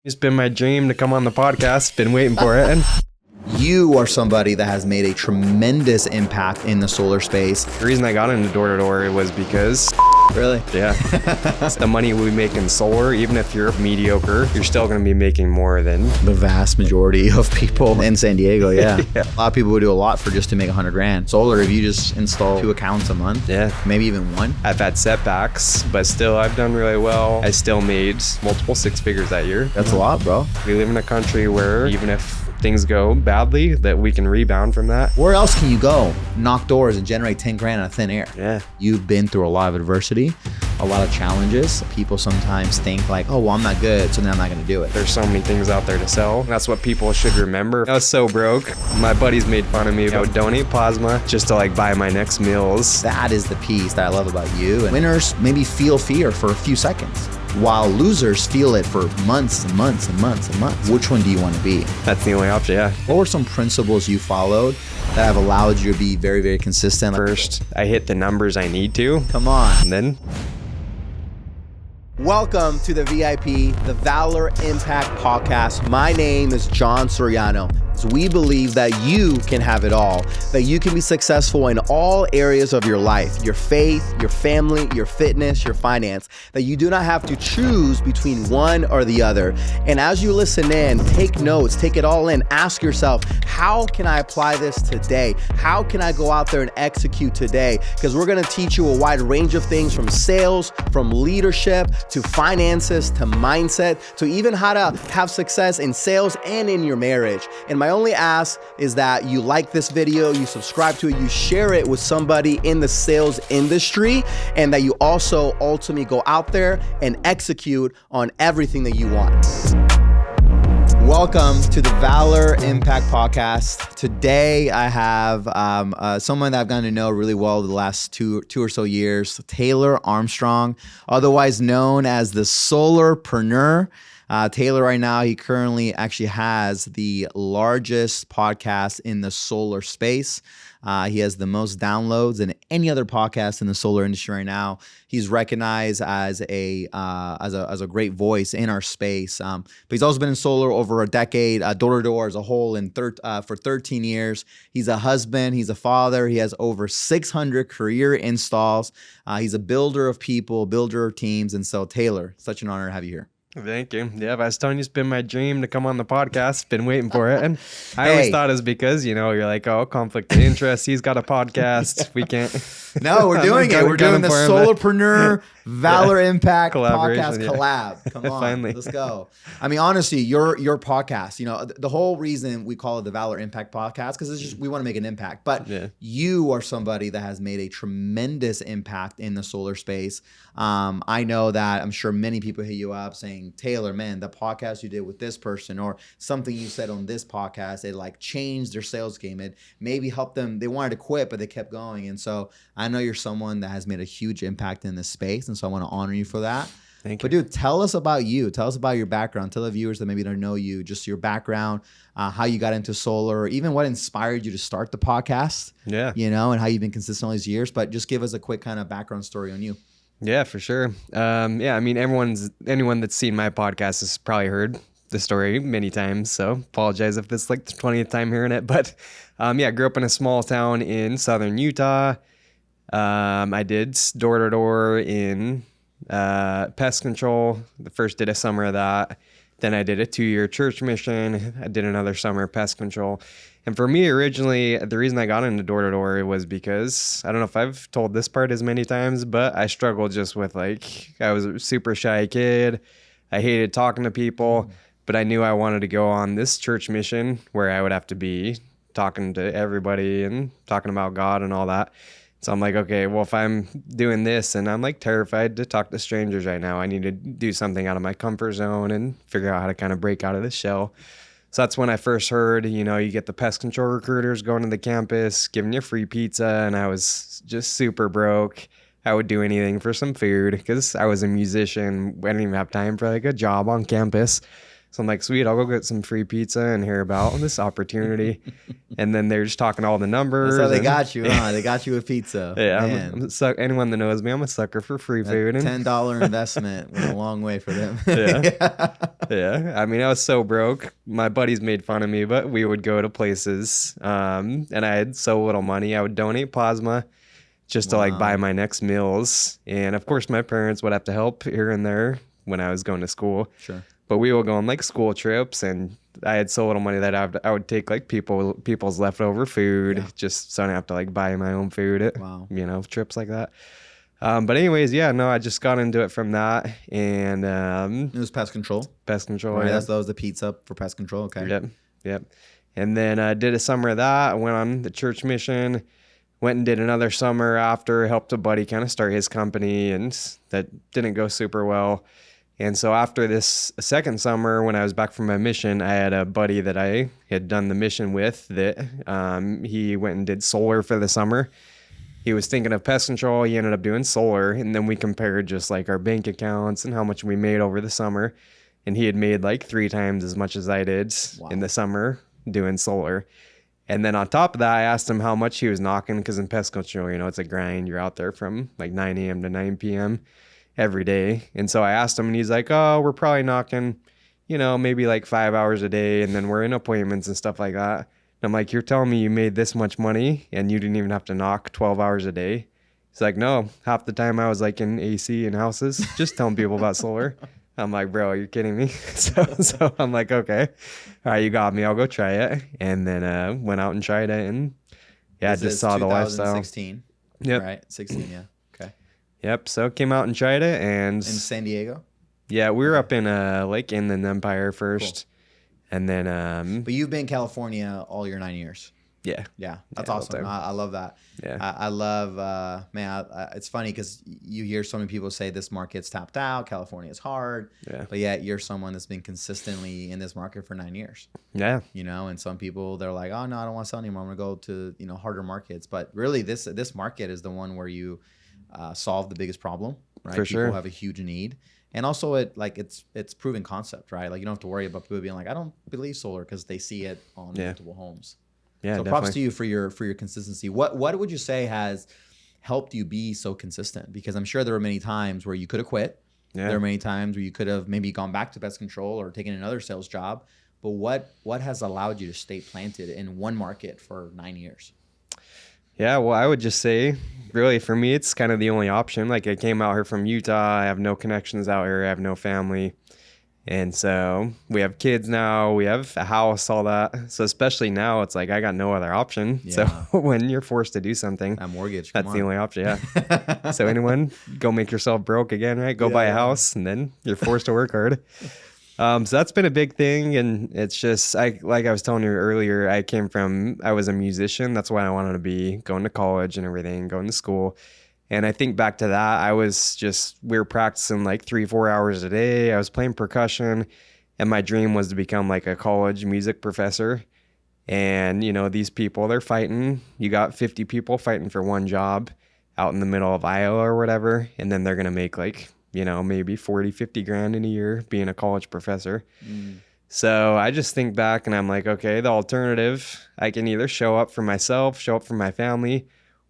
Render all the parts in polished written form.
It's been my dream to come on the podcast. Been waiting for it. And you are somebody that has made a tremendous impact in the solar space. the reason I got into door-to-door was because, Really? yeah, it's the money we make in solar. Even if you're mediocre, you're still going to be making more than The vast majority of people in San Diego, yeah. Yeah. A lot of people would do a lot for just to make 100 grand. Solar, if you just install 2 accounts a month, Yeah. maybe even 1. I've had setbacks, but still I've done really well. I still made multiple 6 figures that year. That's a lot, bro. We live in a country where even if things go badly, that we can rebound from that. Where else can you go, knock doors and generate 10 grand out of thin air? Yeah. You've been through a lot of adversity, a lot of challenges. People sometimes think like, oh, well, I'm not good, so then I'm not going to do it. There's so many things out there to sell. That's what people should remember. I was so broke. My buddies made fun of me. I would donate plasma just to buy my next meals. That is the piece that I love about you. And winners maybe feel fear for a few seconds, while losers feel it for months and months and months and months. Which one do you want to be? That's the only option, yeah. What were some principles you followed that have allowed you to be very, very consistent? First, I hit the numbers I need to, Come on. and then Welcome to the VIP, the Valor Impact Podcast. My name is Jon Soriano. We believe that you can have it all, that you can be successful in all areas of your life, your faith, your family, your fitness, your finance, that you do not have to choose between one or the other. And as you listen in, take notes, take it all in, ask yourself, how can I apply this today? How can I go out there and execute today? Because we're going to teach you a wide range of things, from sales, from leadership, to finances, to mindset, to even how to have success in sales and in your marriage. And my only ask is that you like this video, you subscribe to it, you share it with somebody in the sales industry, and that you also ultimately go out there and execute on everything that you want. Welcome to the Valor Impact Podcast. Today I have someone that I've gotten to know really well the last two or so years, Taylor Armstrong, otherwise known as the Solarpreneur. Taylor right now, he currently actually has the largest podcast in the solar space. He has the most downloads than any other podcast in the solar industry right now. He's recognized as a great voice in our space. But he's also been in solar over a decade, door-to-door as a whole, for 13 years. He's a husband. He's a father. He has over 600 career installs. He's a builder of people, builder of teams. And so, Taylor, such an honor to have you here. thank you. Yeah, I was telling you, it's been my dream to come on the podcast. Been waiting for it. And I always thought it was because, you're like, oh, conflict of interest. He's got a podcast. We can't. No, we're doing it. We're doing the Solarpreneur Valor Impact Podcast Collaboration, collab. Come on, Finally. let's go. I mean, honestly, your podcast, the whole reason we call it the Valor Impact Podcast, because it's just, we want to make an impact. But you are somebody that has made a tremendous impact in the solar space. I know that I'm sure many people hit you up saying, Taylor, man, the podcast you did with this person or something you said on this podcast, it changed their sales game. It maybe helped them. They wanted to quit, but they kept going. And so I know you're someone that has made a huge impact in this space. And so I want to honor you for that. Thank you. But dude, tell us about you. Tell us about your background. Tell the viewers that maybe don't know you, just your background, how you got into solar, or even what inspired you to start the podcast. Yeah. And how you've been consistent all these years. But just give us a quick kind of background story on you. Yeah, for sure. I mean, anyone that's seen my podcast has probably heard the story many times. So apologize if this is the 20th time hearing it. But I grew up in a small town in southern Utah. I did door-to-door in pest control. The first did a summer of that. Then I did a 2-year church mission. I did another summer pest control. And for me, originally, the reason I got into door-to-door was because, I don't know if I've told this part as many times, but I struggled just with I was a super shy kid. I hated talking to people, but I knew I wanted to go on this church mission where I would have to be talking to everybody and talking about God and all that. So I'm like, okay, well, if I'm doing this and I'm terrified to talk to strangers right now, I need to do something out of my comfort zone and figure out how to kind of break out of this shell. So that's when I first heard, you get the pest control recruiters going to the campus, giving you free pizza. And I was just super broke. I would do anything for some food because I was a musician. I didn't even have time for a job on campus. So I'm like, sweet, I'll go get some free pizza and hear about this opportunity. And then they're just talking all the numbers. So they got you, huh? They got you with pizza. Yeah, anyone that knows me, I'm a sucker for free food. And $10 investment went a long way for them. Yeah. I mean, I was so broke. My buddies made fun of me, but we would go to places, and I had so little money. I would donate plasma just to like buy my next meals. And of course, my parents would have to help here and there when I was going to school. Sure. But we would go on like school trips, and I had so little money that I would take like people's leftover food just so I don't have to like buy my own food at trips like that. But anyways, I just got into it from that, and it was pest control. Pest control. Right, yeah. that was the pizza for pest control. Okay. Yep. And then I did a summer of that. I went on the church mission. Went and did another summer after. Helped a buddy kind of start his company, and that didn't go super well. And so after this second summer, when I was back from my mission, I had a buddy that I had done the mission with that he went and did solar for the summer. He was thinking of pest control. He ended up doing solar. And then we compared just like our bank accounts and how much we made over the summer. And he had made like 3 times as much as I did in the summer doing solar. And then on top of that, I asked him how much he was knocking, because in pest control, it's a grind. You're out there from like 9 a.m. to 9 p.m. every day. And so I asked him, and he's like, oh, we're probably knocking, maybe like 5 hours a day. And then we're in appointments and stuff like that. And I'm like, you're telling me you made this much money and you didn't even have to knock 12 hours a day? He's like, no, half the time I was like in AC and houses, just telling people about solar. I'm like, bro, you're kidding me? So I'm like, okay, all right, you got me. I'll go try it. And then went out and tried it, and just saw the lifestyle. 2016. Yep. Right. 16. Yeah. Okay. Yep. So came out and tried it, and in San Diego. Yeah, we were up in like Inland Empire first, and then. But you've been in California all your 9 years. Yeah. That's awesome. I love that. Yeah. I love, it's funny because you hear so many people say this market's tapped out, California is hard. Yeah. But yet you're someone that's been consistently in this market for 9 years. Yeah. And some people, they're like, oh no, I don't want to sell anymore. I'm going to go to, harder markets. But really this market is the one where you solve the biggest problem, right? For people sure. have a huge need. And also it's proven concept, right? Like you don't have to worry about people being like, I don't believe solar, because they see it on multiple homes. Yeah, so definitely. props to you for your consistency. What would you say has helped you be so consistent? Because I'm sure there were many times where you could have quit. Yeah. There are many times where you could have maybe gone back to pest control or taken another sales job. But what has allowed you to stay planted in one market for 9 years? Yeah, well, I would just say, really, for me, it's kind of the only option. Like, I came out here from Utah. I have no connections out here. I have no family. And so we have kids now, we have a house, all that. So especially now, it's like I got no other option. Yeah. So when you're forced to do something, That mortgage, that's the only option. Yeah. So anyone, go make yourself broke again, right? Go buy a house, and then you're forced to work hard. So that's been a big thing. And it's just, like I was telling you earlier, I was a musician. That's what I wanted to be, going to college and everything, going to school. And I think back to that, we were practicing like 3-4 hours a day. I was playing percussion, and my dream was to become like a college music professor. And, these people, they're fighting. You got 50 people fighting for one job out in the middle of Iowa or whatever. And then they're going to make like, maybe 40, 50 grand in a year being a college professor. So I just think back and I'm like, okay, the alternative, I can either show up for myself, show up for my family,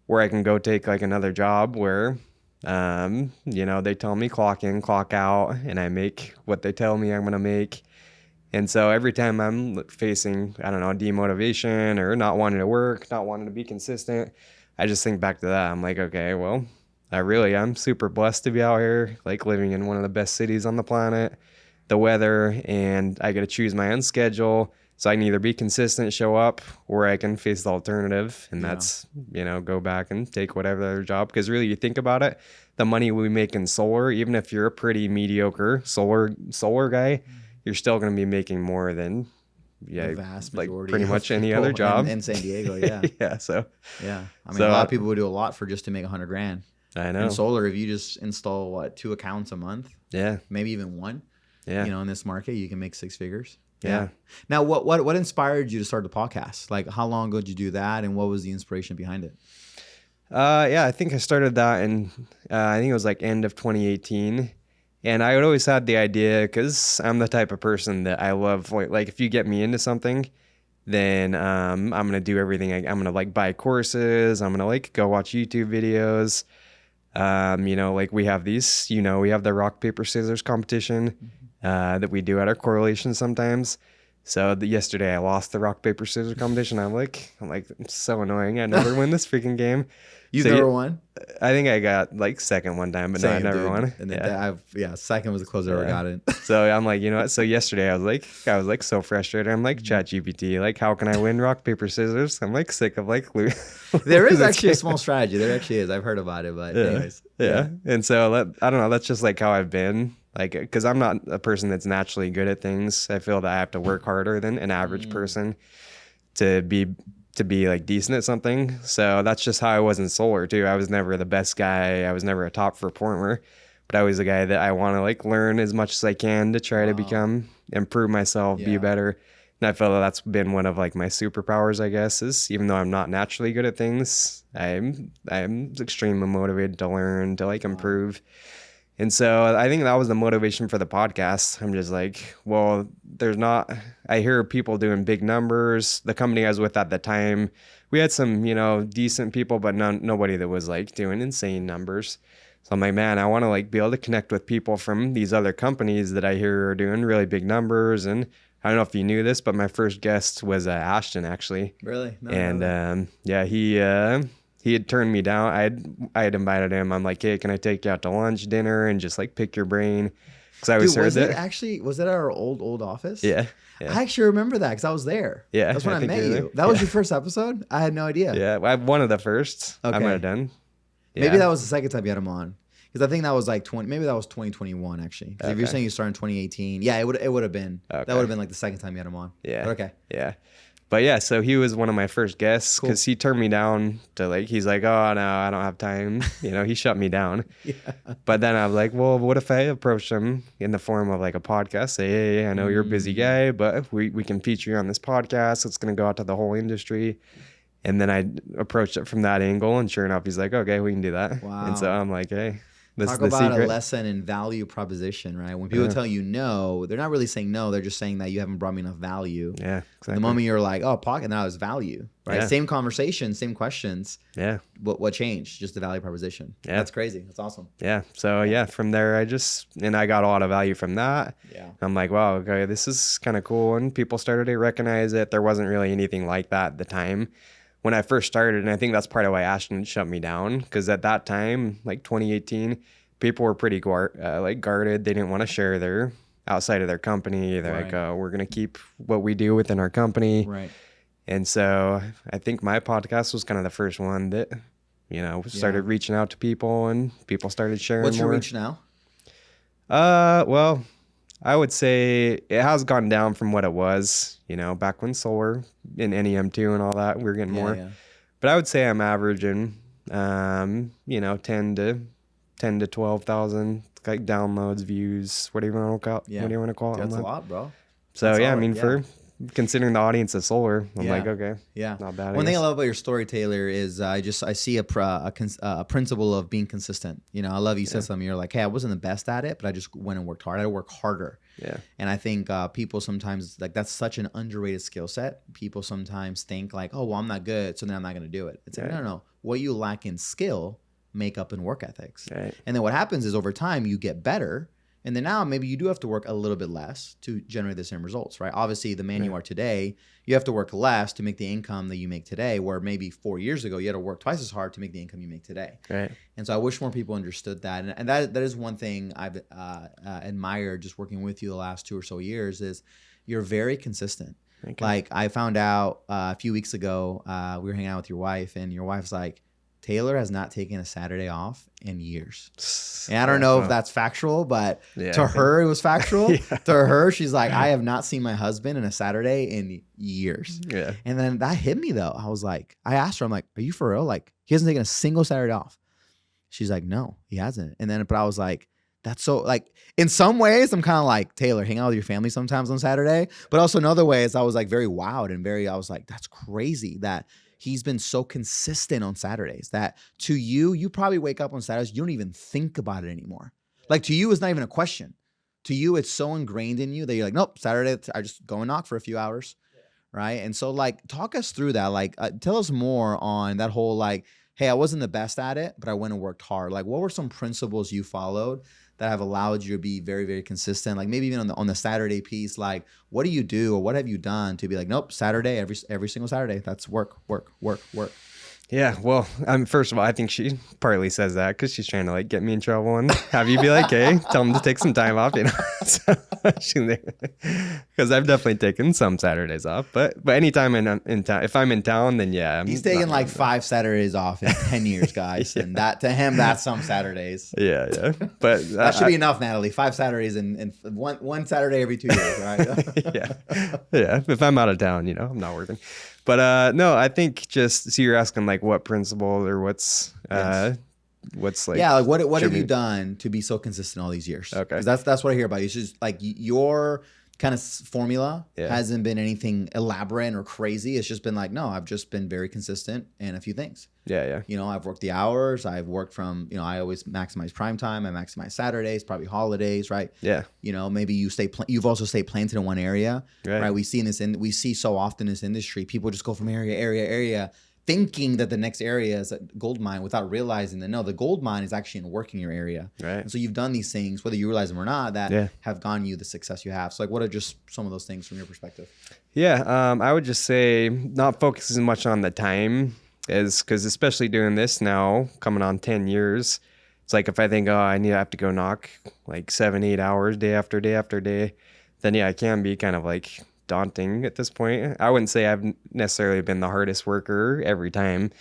or I can go take like another job where, they tell me clock in, clock out, and I make what they tell me I'm going to make. And so every time I'm facing, demotivation or not wanting to work, not wanting to be consistent, I just think back to that. I'm like, okay, well, I'm super blessed to be out here, like living in one of the best cities on the planet, the weather, and I get to choose my own schedule. So I can either be consistent, show up, or I can face the alternative, and that's, go back and take whatever other job. Because really, you think about it, the money we make in solar, even if you're a pretty mediocre solar guy, you're still going to be making more than the vast majority, like pretty much any other job in San Diego. Yeah. Yeah. So yeah, a lot of people would do a lot for just to make $100 grand. I know. In solar, if you just install 2 accounts a month, maybe even one, in this market, you can make 6 figures. Yeah. Now, what inspired you to start the podcast? Like, how long ago did you do that, and what was the inspiration behind it? I think I started that in I think it was like end of 2018, And I would always had the idea, because I'm the type of person that I love, like if you get me into something, then I'm going to do everything. I'm going to like buy courses. I'm going to like go watch YouTube videos. Like we have these, we have the rock, paper, scissors competition that we do at our correlation sometimes. So yesterday I lost the rock, paper, scissors competition. I'm like, it's so annoying. I never win this freaking game. You've never won? I think I got like second one time, but no, I never won. And then second was the closest I ever got it. So I'm like, you know what? So yesterday I was like so frustrated. I'm like, ChatGPT, like, how can I win rock, paper, scissors? I'm like sick of like There is actually a small strategy. There actually is. I've heard about it, but anyways. Yeah. And so I don't know. That's just like how I've been. Like, because I'm not a person that's naturally good at things. I feel that I have to work harder than an average person to be like decent at something. So that's just how I was in solar too. I was never the best guy. I was never a top performer, but I was a guy that I want to like learn as much as I can to try to improve myself, be better. And I feel that that's been one of like my superpowers, I guess, is even though I'm not naturally good at things, I'm extremely motivated to learn, to like improve. And so I think that was the motivation for the podcast. I'm just like, well, I hear people doing big numbers. The company I was with at the time, we had some, decent people, but nobody that was like doing insane numbers. So I'm like, man, I want to like be able to connect with people from these other companies that I hear are doing really big numbers. And I don't know if you knew this, but my first guest was Ashton, actually. Really? No, and he had turned me down. I had invited him. I'm like, hey, can I take you out to lunch, dinner, and just like pick your brain? Because I always heard that. Was it our old office? Yeah. I actually remember that because I was there. Yeah. That's when I met you. That was your first episode? I had no idea. Yeah. One of the first I might have done. Yeah. Maybe that was the second time you had him on. Because I think that was like 2021 actually. Because if you're saying you started in 2018, it would have been. Okay. That would have been like the second time you had him on. Yeah. But okay. Yeah. But yeah, so he was one of my first guests because he turned me down to like, he's like, oh no, I don't have time. He shut me down. Yeah. But then I was like, well, what if I approach him in the form of like a podcast? Say, hey, I know you're a busy guy, but we can feature you on this podcast. It's going to go out to the whole industry. And then I approached it from that angle, and sure enough, he's like, okay, we can do that. Wow. And so I'm like, hey. Talk about a lesson in value proposition, right? When people tell you no, they're not really saying no. They're just saying that you haven't brought me enough value. Yeah, exactly. The moment you're like, oh, pocket, now is value, right? Yeah. Same conversation, same questions. Yeah. What changed? Just the value proposition. Yeah. That's crazy. That's awesome. Yeah. So from there, I got a lot of value from that. Yeah. I'm like, wow, okay, this is kind of cool. And people started to recognize it. There wasn't really anything like that at the time when I first started. And I think that's part of why Ashton shut me down. Because at that time, like 2018, people were pretty guarded. They didn't want to share their outside of their company. They're like, oh, we're going to keep what we do within our company. Right. And so I think my podcast was kind of the first one that, started reaching out to people, and people started sharing more. What's your reach now? Well, I would say it has gone down from what it was, back when solar and NEM2 and all that, we were getting more. Yeah. But I would say I'm averaging, 10 to 12,000 like downloads, views, what do you want to call it? Yeah. What do you want to call it? That's a lot, bro. So for considering the audience of solar, I'm like, okay, not bad. One thing I love about your story, Taylor, is I see a principle of being consistent. I love you said something. You're like, hey, I wasn't the best at it, but I just went and worked hard. I had to work harder. Yeah. And I think people sometimes like that's such an underrated skill set. People sometimes think like, oh, well, I'm not good, so then I'm not going to do it. It's like, no. What you lack in skill, make up in work ethics. Right. And then what happens is over time you get better, and then now maybe you do have to work a little bit less to generate the same results, right? Obviously, the man you are today, you have to work less to make the income that you make today, where maybe 4 years ago you had to work twice as hard to make the income you make today. Right. And so I wish more people understood that, and that is one thing I've admired just working with you the last 2 or so years is you're very consistent. Okay. Like I found out a few weeks ago, we were hanging out with your wife, and your wife's like, Taylor has not taken a Saturday off in years. And I don't know if that's factual, but to her, it was factual. To her, she's like, I have not seen my husband in a Saturday in years. Yeah. And then that hit me though. I was like, I asked her, I'm like, are you for real? Like, he hasn't taken a single Saturday off. She's like, no, he hasn't. And then, but I was like, that's so like, in some ways, I'm kind of like, Taylor, hang out with your family sometimes on Saturday. But also in other ways, I was like very wowed and I was like, that's crazy that he's been so consistent on Saturdays that to you probably wake up on Saturdays, you don't even think about it anymore. Like to you, it's not even a question. To you, it's so ingrained in you that you're like, nope, Saturday, I just go and knock for a few hours. Right. And so like, talk us through that. Like, tell us more on that whole, like, hey, I wasn't the best at it, but I went and worked hard. Like, what were some principles you followed that have allowed you to be very, very consistent? Like maybe even on the Saturday piece, like what do you do or what have you done to be like, nope, Saturday, every single Saturday, that's work. Yeah, well, first of all, I think she partly says that because she's trying to like get me in trouble and have you be like, hey, tell them to take some time off, you know. Because I've definitely taken some Saturdays off, but anytime in town, if I'm in town, then yeah, he's taken like 5 Saturdays off in 10 years, guys, and that to him, that's some Saturdays. Yeah, but that should be enough, Natalie. 5 Saturdays and one Saturday every 2 years, right? yeah. If I'm out of town, you know, I'm not working. But no, I think just so you're asking like what principle or what's like like what have you done to be so consistent all these years? Okay, that's what I hear about you. It's just like your kind of formula hasn't been anything elaborate or crazy. It's just been like, no, I've just been very consistent in a few things. Yeah. You know, I've worked the hours. I've worked from, you know, I always maximize prime time. I maximize Saturdays, probably holidays, right? Yeah. You know, maybe you've also stayed planted in one area, right? We see so often in this industry, people just go from area, thinking that the next area is a gold mine without realizing that no, the gold mine is actually in working your area. Right. And so you've done these things, whether you realize them or not, that have gotten you the success you have. So like, what are just some of those things from your perspective? Yeah. I would just say not focus as much on the time because especially doing this now, coming on 10 years, it's like if I think, I have to go knock like 7-8 hours day after day after day, then yeah, it can be kind of like daunting at this point. I wouldn't say I've necessarily been the hardest worker every time,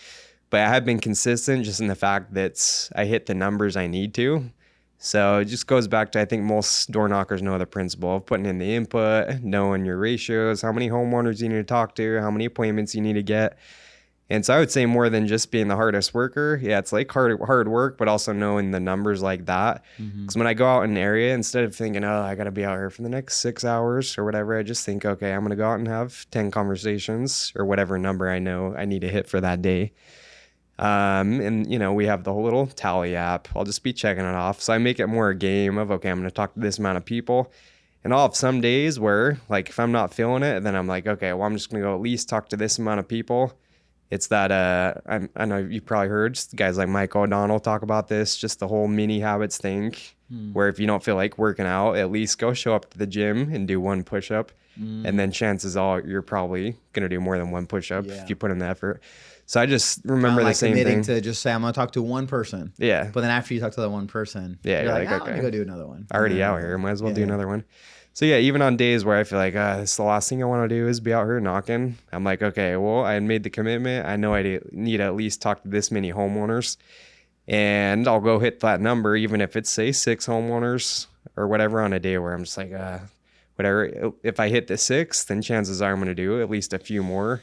but I have been consistent just in the fact that I hit the numbers I need to. So it just goes back to, I think most door knockers know the principle of putting in the input, knowing your ratios, how many homeowners you need to talk to, how many appointments you need to get. And so I would say more than just being the hardest worker. Yeah, it's like hard work, but also knowing the numbers like that. Because when I go out in an area, instead of thinking, I got to be out here for the next 6 hours or whatever, I just think, okay, I'm going to go out and have 10 conversations or whatever number I know I need to hit for that day. And, you know, we have the whole little tally app. I'll just be checking it off. So I make it more a game of, okay, I'm going to talk to this amount of people. And I'll have some days where, like, if I'm not feeling it, then I'm like, okay, well, I'm just going to go at least talk to this amount of people. It's that, I know you've probably heard guys like Mike O'Donnell talk about this, just the whole mini habits thing, where if you don't feel like working out, at least go show up to the gym and do one push-up. And then chances are you're probably going to do more than one push-up if you put in the effort. So I just remember the same thing. Committing to just say, I'm going to talk to one person. Yeah. But then after you talk to that one person, you're like, okay, I'm going to go do another one. Already out here. Might as well do another one. So yeah, even on days where I feel like this is the last thing I want to do is be out here knocking, I'm like, okay, well, I made the commitment. I know I need to at least talk to this many homeowners, and I'll go hit that number, even if it's say 6 homeowners or whatever on a day where I'm just like, whatever. If I hit the 6, then chances are I'm going to do at least a few more.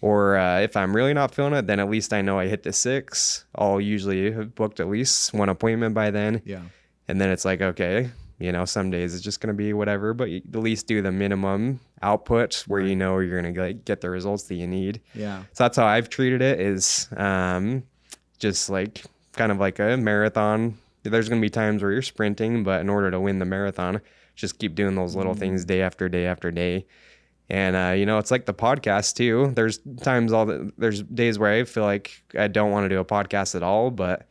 Or if I'm really not feeling it, then at least I know I hit the 6. I'll usually have booked at least one appointment by then. Yeah. And then it's like, okay, you know, some days it's just going to be whatever, but you at least do the minimum output where you know you're going to get the results that you need. Yeah. So that's how I've treated it, is just like kind of like a marathon. There's going to be times where you're sprinting, but in order to win the marathon, just keep doing those little things day after day after day. And, you know, it's like the podcast too. There's days where I feel like I don't want to do a podcast at all, but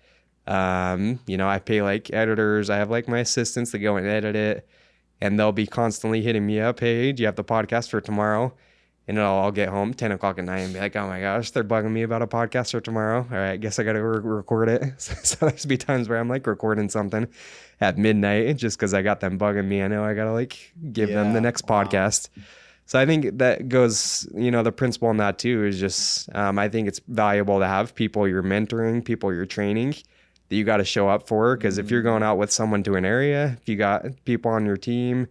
you know, I pay like editors. I have like my assistants that go and edit it, and they'll be constantly hitting me up. Hey, do you have the podcast for tomorrow? And I'll get home 10 o'clock at night and be like, oh my gosh, they're bugging me about a podcast for tomorrow. All right, I guess I got to record it. So there's be times where I'm like recording something at midnight just because I got them bugging me. I know I got to like give them the next podcast. So I think that goes, you know, the principle in that too is just, I think it's valuable to have people you're mentoring, people you're training, that you got to show up for. Because if you're going out with someone to an area, if you got people on your team,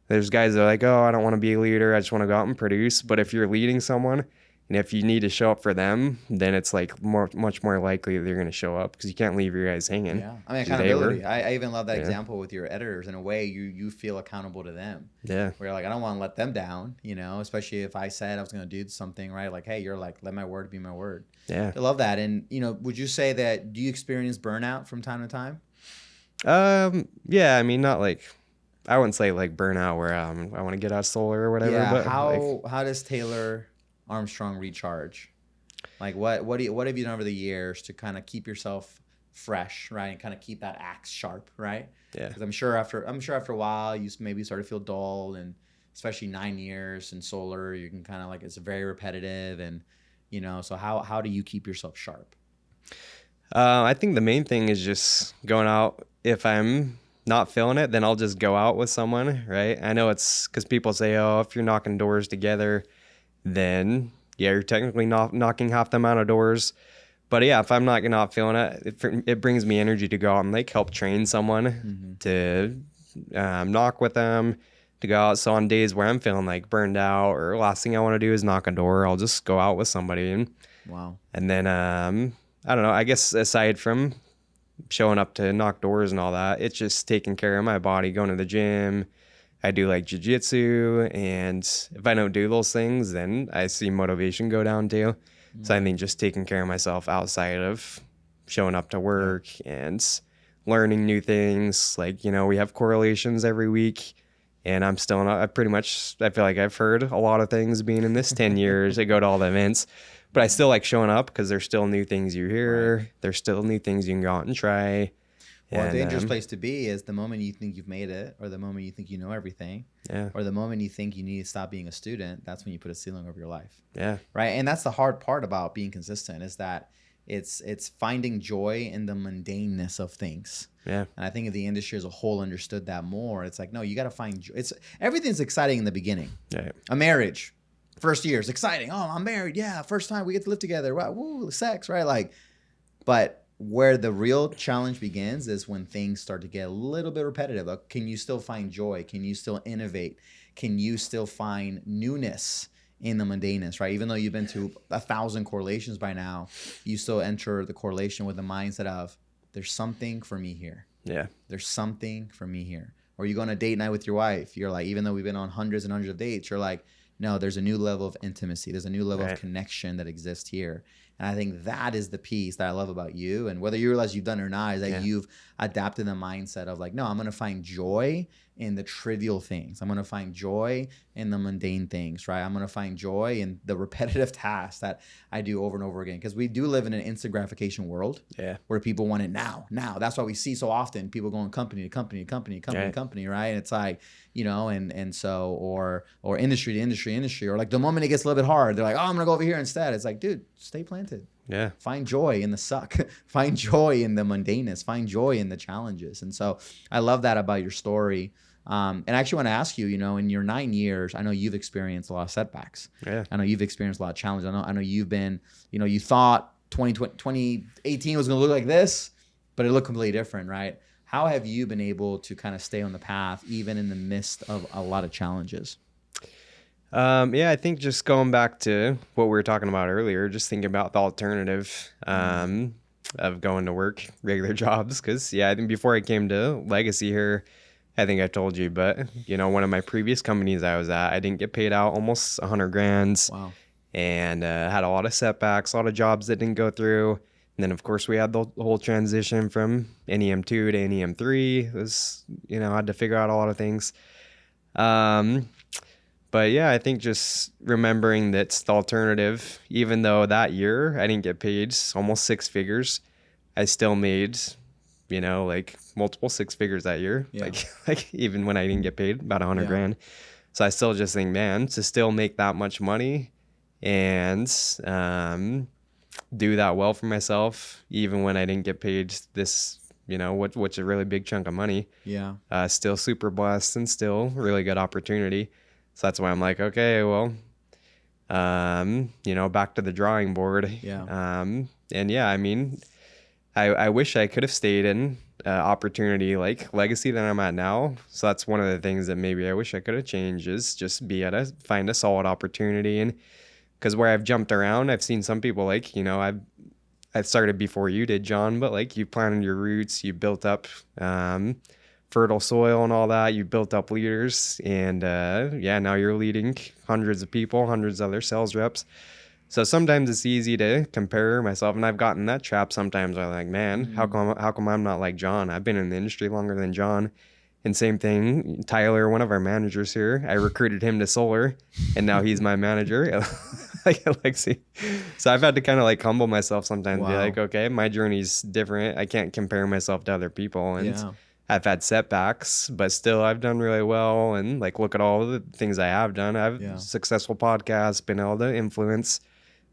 there's guys that are like, oh, I don't want to be a leader, I just want to go out and produce. But if you're leading someone, and if you need to show up for them, then it's like much more likely that you're going to show up, because you can't leave your guys hanging. Yeah, I mean, accountability. I even love that example with your editors. In a way, you feel accountable to them. Yeah. Where you're like, I don't want to let them down, you know, especially if I said I was going to do something, right? Like, hey, you're like, let my word be my word. Yeah. I love that. And, you know, would you say that, do you experience burnout from time to time? Yeah, I mean, not like, I wouldn't say like burnout where I want to get out of solar or whatever. Yeah. But like, How does Taylor Armstrong recharge? Like what have you done over the years to kind of keep yourself fresh, right? And kind of keep that axe sharp, right? yeah. Because I'm sure after a while you maybe start to feel dull, and especially 9 years in solar, you can kind of like, it's very repetitive, and so how do you keep yourself sharp? I think the main thing is just going out. If I'm not feeling it, then I'll just go out with someone, right? I know it's because people say, oh, if you're knocking doors together, then yeah, you're technically not knocking half the amount of doors. But yeah, if I'm not feeling it, it brings me energy to go out and like help train someone to knock with them, to go out. So on days where I'm feeling like burned out or last thing I want to do is knock a door, I'll just go out with somebody. And then I don't know, I guess aside from showing up to knock doors and all that, it's just taking care of my body, going to the gym. I do like jiu-jitsu, and if I don't do those things, then I see motivation go down too. So I think just taking care of myself outside of showing up to work and learning new things. Like, we have correlations every week, and I'm still not, I feel like I've heard a lot of things being in this 10 years. I go to all the events, but I still like showing up because there's still new things you hear. Right. There's still new things you can go out and try. Well, a dangerous place to be is the moment you think you've made it, or the moment you think you know everything, or the moment you think you need to stop being a student. That's when you put a ceiling over your life. Yeah. Right. And that's the hard part about being consistent, is that it's finding joy in the mundaneness of things. Yeah. And I think if the industry as a whole understood that more, it's like, no, you got to find joy. Everything's exciting in the beginning. Yeah. A marriage, first year is exciting. Oh, I'm married. Yeah. First time we get to live together. Wow. Woo, sex. Right. Like, but where the real challenge begins is when things start to get a little bit repetitive. Like, can you still find joy? Can you still innovate? Can you still find newness in the mundaneness, right? Even though you've been to 1,000 correlations by now, you still enter the correlation with the mindset of, there's something for me here. Yeah. There's something for me here. Or you go on a date night with your wife. You're like, even though we've been on hundreds and hundreds of dates, you're like, no, there's a new level of intimacy. There's a new level of connection that exists here. And I think that is the piece that I love about you. And whether you realize you've done it or not, is that you've adapted the mindset of like, no, I'm going to find joy in the trivial things. I'm going to find joy in the mundane things, right? I'm going to find joy in the repetitive tasks that I do over and over again. Because we do live in an instant gratification world where people want it now. That's why we see so often people going company to company to company to company to company, right? And it's like, and so, or industry to industry, or like the moment it gets a little bit hard, they're like, oh, I'm going to go over here instead. It's like, dude, stay planted. Yeah. Find joy in the suck. Find joy in the mundaneness. Find joy in the challenges. And so I love that about your story. And I actually want to ask you, in your 9 years, I know you've experienced a lot of setbacks. Yeah. I know you've experienced a lot of challenges. I know you've been, you thought 2018 was going to look like this, but it looked completely different, right? How have you been able to kind of stay on the path, even in the midst of a lot of challenges? I think just going back to what we were talking about earlier, just thinking about the alternative of going to work, regular jobs. Because, I think before I came to Legacy here, I think I told you, but, one of my previous companies I was at, I didn't get paid out almost $100,000. Wow. And had a lot of setbacks, a lot of jobs that didn't go through. And then, of course, we had the whole transition from NEM2 to NEM3. It was, I had to figure out a lot of things. But I think just remembering that the alternative, even though that year I didn't get paid almost 6 figures, I still made, like multiple 6 figures that year. Yeah. Like even when I didn't get paid about $100,000. So I still just think, man, to still make that much money and do that well for myself, even when I didn't get paid this, what's a really big chunk of money. Yeah. Still super blessed and still really good opportunity. So that's why I'm like, okay, well, back to the drawing board. Yeah. I wish I could have stayed in opportunity like Legacy that I'm at now. So that's one of the things that maybe I wish I could have changed, is just find a solid opportunity. And because where I've jumped around, I've seen some people like, I started before you did, John, but like you planted your roots, you built up fertile soil and all that. You built up leaders, and now you're leading hundreds of people, hundreds of other sales reps. So sometimes it's easy to compare myself, and I've gotten that trap sometimes. I'm like, man, how come I'm not like Jon? I've been in the industry longer than Jon. And same thing, Tyler, one of our managers here, I recruited him to solar, and now he's my manager. So I've had to kind of like humble myself sometimes, be like, okay, my journey's different. I can't compare myself to other people, and I've had setbacks, but still I've done really well. And like, look at all the things I have done. I have successful podcasts, been able to influence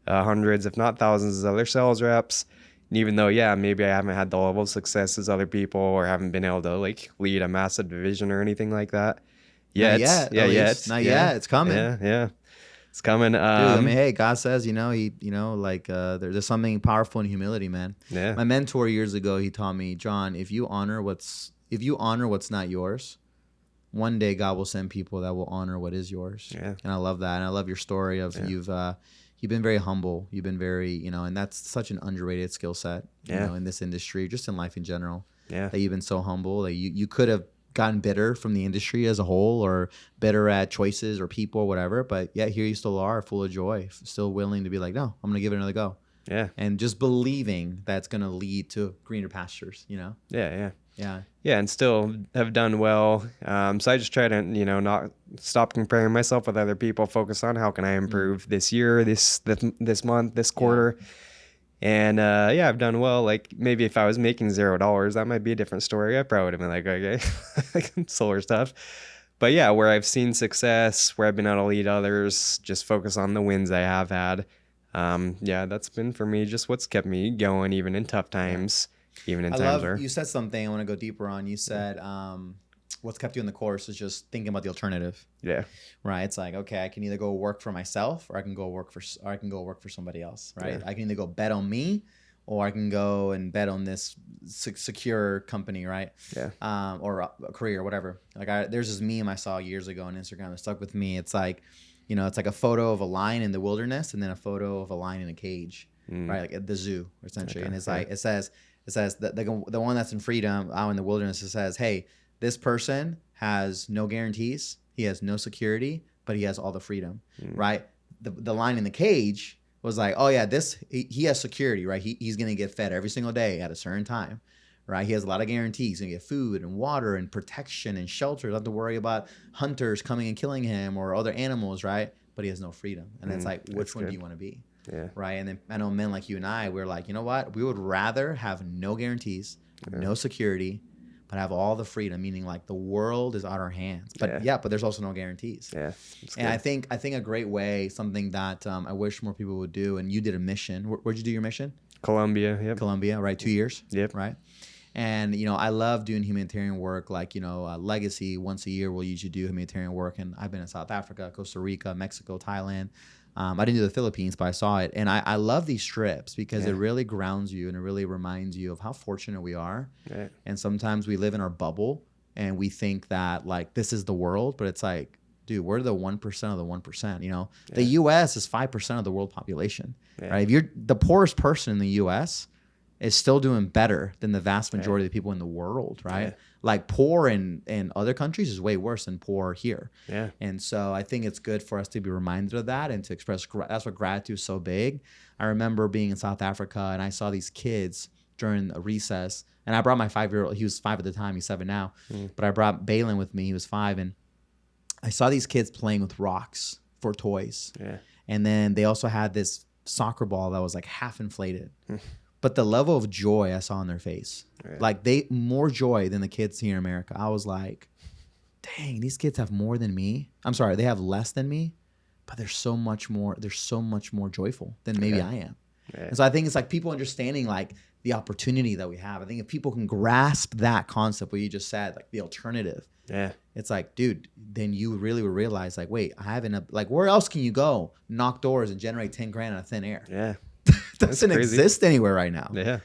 hundreds, if not thousands, of other sales reps. And even though, maybe I haven't had the level of success as other people, or haven't been able to like lead a massive division or anything like that yet. Not yet. It's coming. Yeah. It's coming. Dude, I mean, hey, God says, there's something powerful in humility, man. Yeah. My mentor years ago, he taught me, Jon, if you honor what's not yours, one day God will send people that will honor what is yours. Yeah. And I love that. And I love your story of you've been very humble. You've been very, and that's such an underrated skill set, in this industry, just in life in general. Yeah. That you've been so humble that you could have gotten bitter from the industry as a whole, or bitter at choices or people or whatever. But yet here you still are, full of joy, still willing to be like, no, I'm going to give it another go. Yeah. And just believing that's going to lead to greener pastures, Yeah. Yeah, and still have done well. So I just try to, not stop comparing myself with other people. Focus on how can I improve this year, this month, this quarter. And I've done well. Like maybe if I was making $0, that might be a different story. I probably would have been like, okay, solar stuff. But yeah, where I've seen success, where I've been able to lead others, just focus on the wins I have had. That's been for me just what's kept me going, even in tough times. Even in times where you said something I want to go deeper on. You said what's kept you in the course is just thinking about the alternative. Yeah. Right. It's like, okay, I can either go work for myself, or I can go work for somebody else. Right. Yeah. I can either go bet on me, or I can go and bet on this secure company. Right. Yeah. Or a career, whatever. Like there's this meme I saw years ago on Instagram that stuck with me. It's like, it's like a photo of a lion in the wilderness, and then a photo of a lion in a cage. Right. Like at the zoo, essentially. Okay. And it's like, it says the one that's in freedom out in the wilderness, it says, hey, this person has no guarantees. He has no security, but he has all the freedom, right? The line in the cage was like, oh yeah, he has security, right? He's going to get fed every single day at a certain time, right? He has a lot of guarantees. He's going to get food and water and protection and shelter. He doesn't have to worry about hunters coming and killing him or other animals, right? But he has no freedom. And it's like, which one do you want to be? Yeah. Right. And then I know men like you and I, we're like, you know what? We would rather have no guarantees, no security, but have all the freedom, meaning like the world is out our hands. But but there's also no guarantees. Yeah. And I think a great way, something that I wish more people would do, and you did a mission. Where'd you do your mission? Colombia. Yep. Colombia, right? 2 years. Yep. Right. And, I love doing humanitarian work. Like, Legacy, once a year, we'll usually do humanitarian work. And I've been in South Africa, Costa Rica, Mexico, Thailand. I didn't do the Philippines, but I saw it. And I love these trips because it really grounds you, and it really reminds you of how fortunate we are. Yeah. And sometimes we live in our bubble and we think that like this is the world, but it's like, dude, we're the 1% of the 1%. The U.S. is 5% of the world population. Yeah. Right? If you're the poorest person in the U.S., is still doing better than the vast majority of the people in the world, right? Yeah. Like poor in other countries is way worse than poor here. Yeah. And so I think it's good for us to be reminded of that and to express, that's what gratitude is so big. I remember being in South Africa and I saw these kids during a recess, and I brought my 5-year-old, he was 5 at the time, he's 7 now, but I brought Balin with me, he was 5, and I saw these kids playing with rocks for toys. Yeah. And then they also had this soccer ball that was like half inflated. But the level of joy I saw on their face, like more joy than the kids here in America. I was like, dang, these kids have more than me. I'm sorry, they have less than me, but they're so much more joyful than maybe I am. Yeah. And so I think it's like people understanding like the opportunity that we have. I think if people can grasp that concept, what you just said, like the alternative, it's like, dude, then you really would realize like, wait, I haven't, like, where else can you go, knock doors and generate 10 grand out of thin air? Yeah. Doesn't exist anywhere right now. Yeah.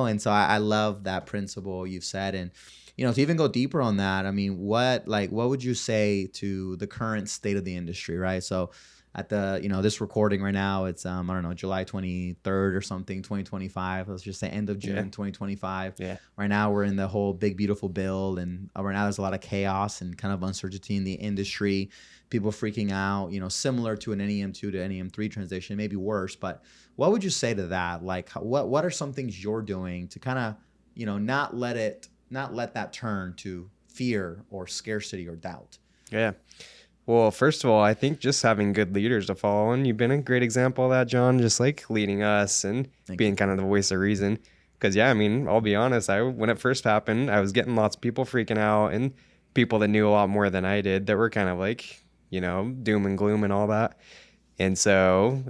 And so I love that principle you've said. And to even go deeper on that, I mean, what would you say to the current state of the industry, right? So at the, this recording right now, it's, I don't know, July 23rd or something, 2025. Let's just say end of June, 2025. Yeah. Right now we're in the whole big, beautiful bill. And right now there's a lot of chaos and kind of uncertainty in the industry. People freaking out, similar to an NEM2 to NEM3 transition, maybe worse. But what would you say to that? Like, what are some things you're doing to kind of, not let that turn to fear or scarcity or doubt? Yeah. Well, first of all, I think just having good leaders to follow, and you've been a great example of that, John, just like leading us and being kind of the voice of reason. Because, yeah, I mean, I'll be honest, when it first happened, I was getting lots of people freaking out and people that knew a lot more than I did that were kind of like, doom and gloom and all that. And so,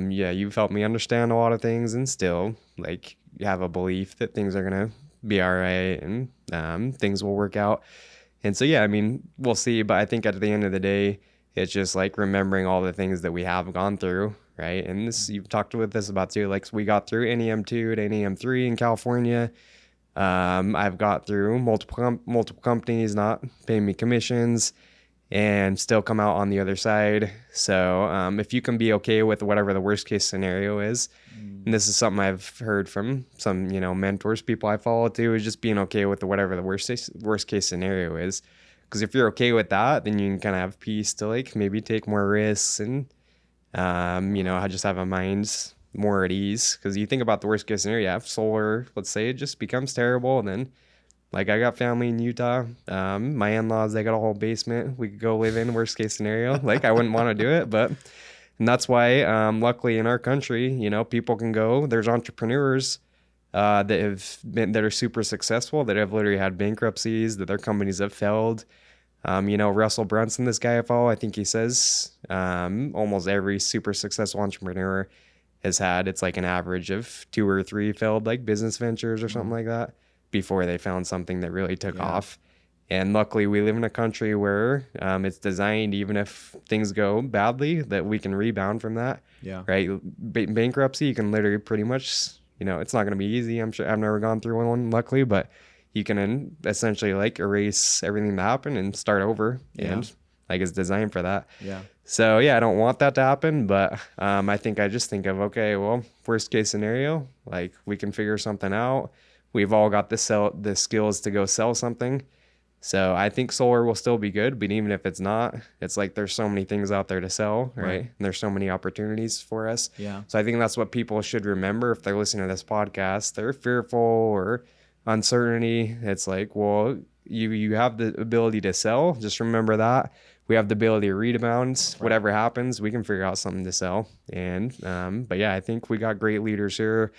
you've helped me understand a lot of things and still, like, you have a belief that things are going to be all right and things will work out. And so, yeah, I mean, we'll see. But I think at the end of the day, it's just like remembering all the things that we have gone through, right? And this, you've talked with this about too. Like, we got through NEM2 to NEM3 in California. I've got through multiple companies not paying me commissions and still come out on the other side. So if you can be okay with whatever the worst case scenario is, and this is something I've heard from some, mentors, people I follow too, is just being okay with whatever the worst case scenario is. Because if you're okay with that, then you can kind of have peace to like maybe take more risks and, just have a mind more at ease. Because you think about the worst case scenario, if solar, let's say it just becomes terrible, and then like I got family in Utah, my in-laws, they got a whole basement we could go live in, worst case scenario. Like I wouldn't want to do it, and that's why, luckily in our country, people can go. There's entrepreneurs that are super successful, that have literally had bankruptcies, that their companies have failed. Russell Brunson, this guy I follow, I think he says almost every super successful entrepreneur has had, it's like an average of 2 or 3 failed like business ventures or something like that before they found something that really took off. And luckily, we live in a country where it's designed, even if things go badly, that we can rebound from that. Yeah. Right. Bankruptcy, you can literally pretty much, it's not going to be easy. I'm sure I've never gone through one, luckily, but you can essentially like erase everything that happened and start over. Yeah. And like it's designed for that. Yeah. So yeah, I don't want that to happen, but I just think of, okay, well, worst case scenario, like we can figure something out. We've all got the skills to go sell something. So I think solar will still be good, but even if it's not, it's like there's so many things out there to sell, right? And there's so many opportunities for us. Yeah. So I think that's what people should remember if they're listening to this podcast. They're fearful or uncertainty. It's like, well, you have the ability to sell. Just remember that. We have the ability to rebound. Whatever happens, we can figure out something to sell. And but yeah, I think we got great leaders here.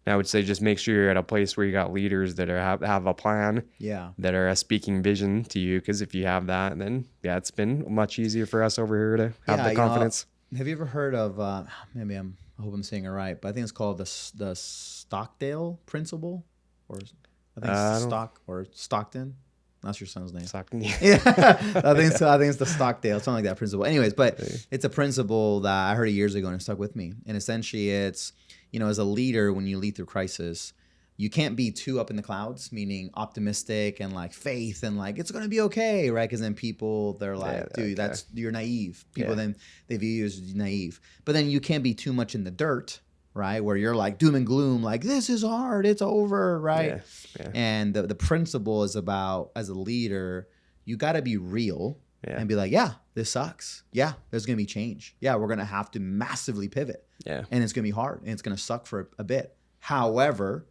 And I would say just make sure you're at a place where you got leaders that have a plan, that are speaking vision to you. Because if you have that, then it's been much easier for us over here to have the confidence. Have you ever heard of? I hope I'm saying it right, but I think it's called the Stockdale principle, or I think it's Stockton. That's your son's name. Stockton. Yeah, I think it's the Stockdale, something like that principle. Anyways, but it's a principle that I heard years ago and it stuck with me. And essentially, it's as a leader, when you lead through crisis, you can't be too up in the clouds, meaning optimistic and like faith and like it's gonna be okay, right? Because then people they're like, dude, you're naive. People then they view you as naive. But then you can't be too much in the dirt, right? Where you're like doom and gloom, like this is hard, it's over, right? Yeah. And the principle is about, as a leader, you got to be real and be like, yeah, this sucks. Yeah, there's going to be change. Yeah, we're going to have to massively pivot. Yeah. And it's going to be hard and it's going to suck for a bit. However,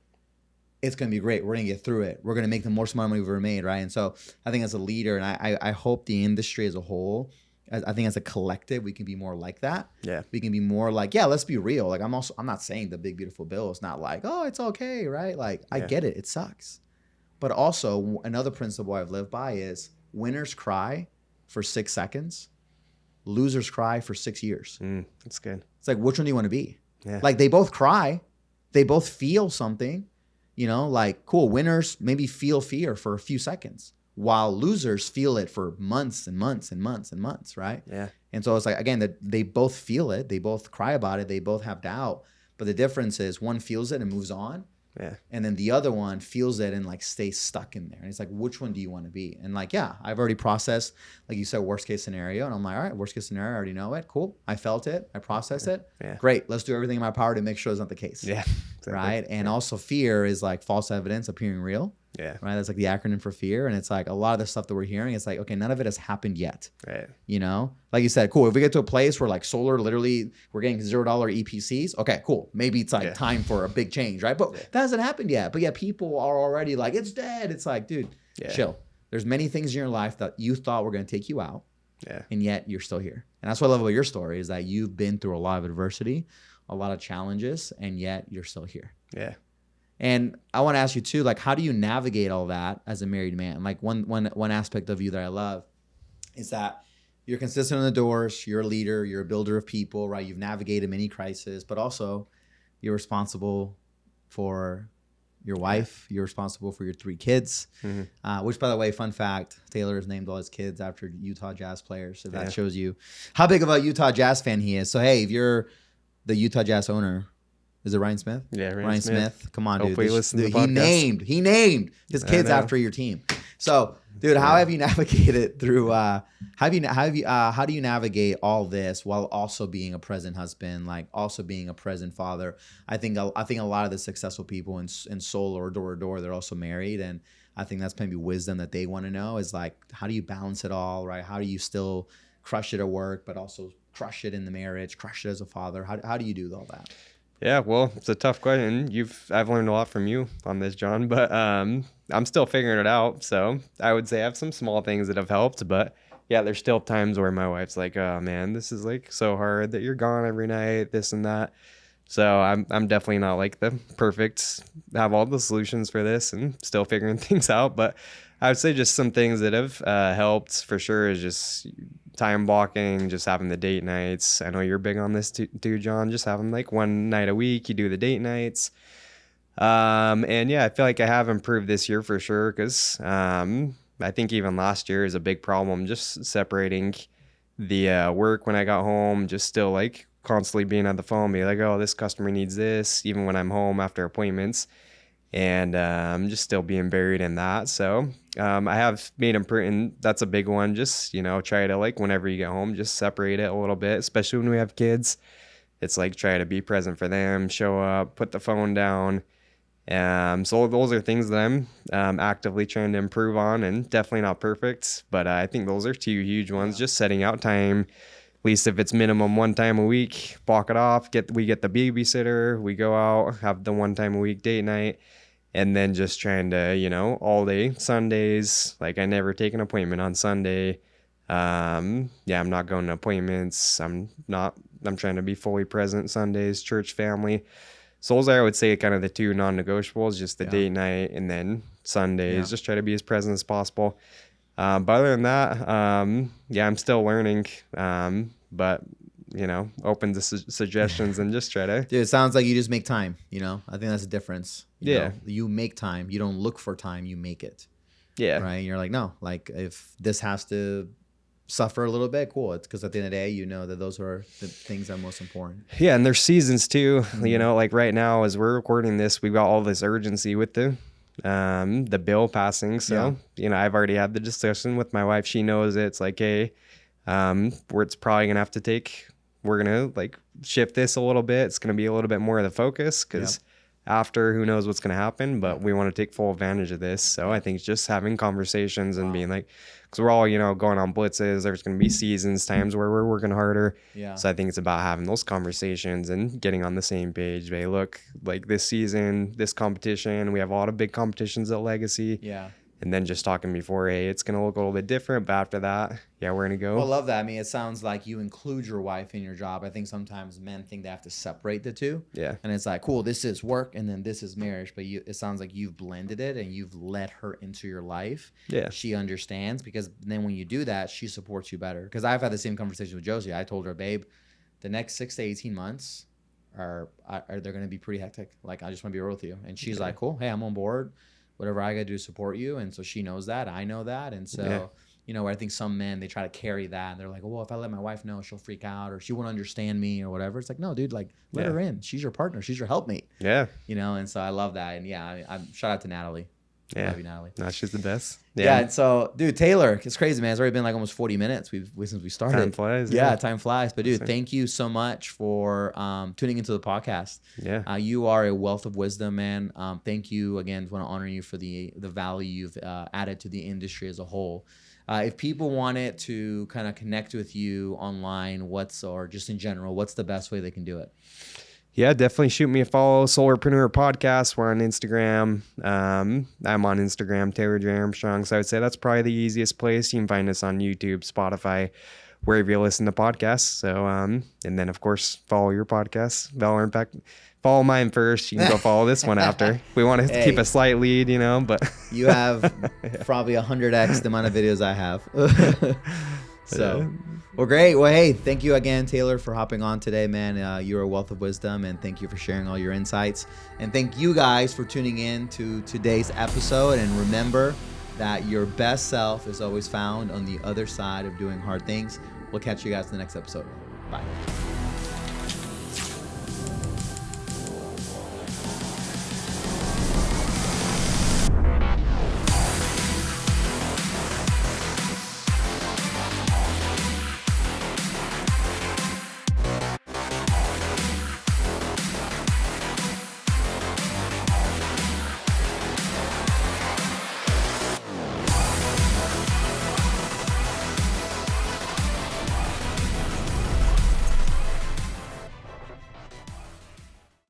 it's going to be great. We're going to get through it. We're going to make the most amount of money we've ever made, right? And so I think as a leader, and I hope the industry as a whole, I think as a collective, we can be more like that. Yeah. We can be more like, let's be real. Like I'm not saying the big, beautiful bill is not like, oh, it's okay, right? Like I get it. It sucks. But also another principle I've lived by is winners cry for 6 seconds. Losers cry for 6 years. That's good. It's like, which one do you want to be? Yeah. Like they both cry. They both feel something, like cool. Winners maybe feel fear for a few seconds, while losers feel it for months and months and months and months, right? Yeah. And so it's like, again, that they both feel it. They both cry about it. They both have doubt. But the difference is one feels it and moves on. Yeah. And then the other one feels it and like stays stuck in there. And it's like, which one do you want to be? And like, yeah, I've already processed, like you said, worst case scenario. And I'm like, all right, worst case scenario, I already know it. Cool. I felt it. I processed it. Yeah. Great. Let's do everything in my power to make sure it's not the case. Yeah. Exactly. Right. And also fear is like false evidence appearing real. Yeah. Right. That's like the acronym for fear. And it's like a lot of the stuff that we're hearing, it's like, okay, none of it has happened yet. Right. You know, like you said, cool. If we get to a place where like solar, literally we're getting $0 EPCs. Okay, cool. Maybe it's like time for a big change. Right. But that hasn't happened yet. But yeah, people are already like, it's dead. It's like, dude, chill. There's many things in your life that you thought were going to take you out. Yeah. And yet you're still here. And that's what I love about your story is that you've been through a lot of adversity, a lot of challenges, and yet you're still here. Yeah. And I want to ask you too, like, how do you navigate all that as a married man? Like one aspect of you that I love is that you're consistent on the doors, you're a leader, you're a builder of people, right? You've navigated many crises, but also you're responsible for your wife, you're responsible for your 3 kids, which by the way, fun fact, Taylor has named all his kids after Utah Jazz players. So that shows you how big of a Utah Jazz fan he is. So hey, if you're the Utah Jazz owner, is it Ryan Smith? Yeah, Ryan Smith. Come on, Hopefully dude. Listen to the podcast. He named his kids after your team. So, dude, how have you navigated through? How do you navigate all this while also being a present husband, like also being a present father? I think a lot of the successful people in soul or door to door, they're also married, and I think that's maybe wisdom that they want to know is like, how do you balance it all, right? How do you still crush it at work, but also crush it in the marriage, crush it as a father? How do you do all that? Yeah, well, it's a tough question. I've learned a lot from you on this, John, but I'm still figuring it out. So I would say I have some small things that have helped, but yeah, there's still times where my wife's like, "Oh man, this is like so hard that you're gone every night, this and that." So I'm definitely not like the perfect, have all the solutions for this and still figuring things out. But I would say just some things that have helped for sure is just time blocking, just having the date nights. I know you're big on this too, John. Just having like one night a week, you do the date nights. And yeah, I feel like I have improved this year for sure because I think even last year is a big problem, just separating the work when I got home, just still like constantly being on the phone, be like, oh, this customer needs this, even when I'm home after appointments. And I'm just still being buried in that. So I have made improvement. That's a big one. Just, try to like whenever you get home, just separate it a little bit, especially when we have kids. It's like try to be present for them, show up, put the phone down. So those are things that I'm actively trying to improve on, and definitely not perfect. But I think those are 2 huge ones. Just setting out time, at least if it's minimum 1 time a week, block it off. We get the babysitter, we go out, have the 1 time a week date night. And then just trying to, all day Sundays, like I never take an appointment on Sunday. I'm not going to appointments. I'm trying to be fully present Sundays, church, family. So those are, I would say, kind of the 2 non-negotiables, just the date night and then Sundays, just try to be as present as possible. But other than that, I'm still learning. But open to suggestions and just try to. Dude, it sounds like you just make time. I think that's the difference. You know? You make time. You don't look for time. You make it. Yeah. Right. And you're like, no, like if this has to suffer a little bit, cool. It's because at the end of the day, that those are the things that are most important. Yeah, and there's seasons too. Like right now as we're recording this, we've got all this urgency with the bill passing. So I've already had the discussion with my wife. She knows it. It's like, hey, it's probably gonna have to take. We're going to like shift this a little bit. It's going to be a little bit more of the focus because after who knows what's going to happen, but we want to take full advantage of this. So I think it's just having conversations and being like, because we're all, going on blitzes. There's going to be seasons, times where we're working harder. Yeah. So I think it's about having those conversations and getting on the same page. Hey, look, like this season, this competition, we have a lot of big competitions at Legacy. Yeah. And then just talking before, hey, it's going to look a little bit different. But after that, we're going to go. Well, I love that. I mean, it sounds like you include your wife in your job. I think sometimes men think they have to separate the 2. Yeah. And it's like, cool, this is work and then this is marriage. But it sounds like you've blended it and you've let her into your life. Yeah. She understands because then when you do that, she supports you better. Because I've had the same conversation with Josie. I told her, babe, the next 6 to 18 months they're going to be pretty hectic. Like, I just want to be real with you. And she's like, cool, hey, I'm on board. Whatever I got to do to support you. And so she knows that. I know that. And so where I think some men, they try to carry that. And they're like, well, if I let my wife know, she'll freak out or she won't understand me or whatever. It's like, no, dude, like let her in. She's your partner. She's your helpmate. Yeah. And so I love that. And I'm shout out to Natalie. Yeah. Love you, Natalie. No, she's the best. Yeah. And so, dude, Taylor, it's crazy, man. It's already been like almost 40 minutes since we started. Time flies. Yeah, time flies. But dude, thank you so much for tuning into the podcast. Yeah. You are a wealth of wisdom, man. Thank you again. I want to honor you for the value you've added to the industry as a whole. If people wanted to kind of connect with you online, or just in general, what's the best way they can do it? Yeah, definitely shoot me a follow. Solarpreneur Podcast. We're on Instagram. I'm on Instagram, Taylor J. Armstrong. So I would say that's probably the easiest place. You can find us on YouTube, Spotify, wherever you listen to podcasts. So, and then of course, follow your podcast, Valor Impact. Follow mine first. You can go follow this one after. We want to keep a slight lead, but you have probably 100x the amount of videos I have. So, well, great. Well, hey, thank you again, Taylor, for hopping on today, man. You're a wealth of wisdom, and thank you for sharing all your insights. And thank you guys for tuning in to today's episode. And remember that your best self is always found on the other side of doing hard things. We'll catch you guys in the next episode. Bye.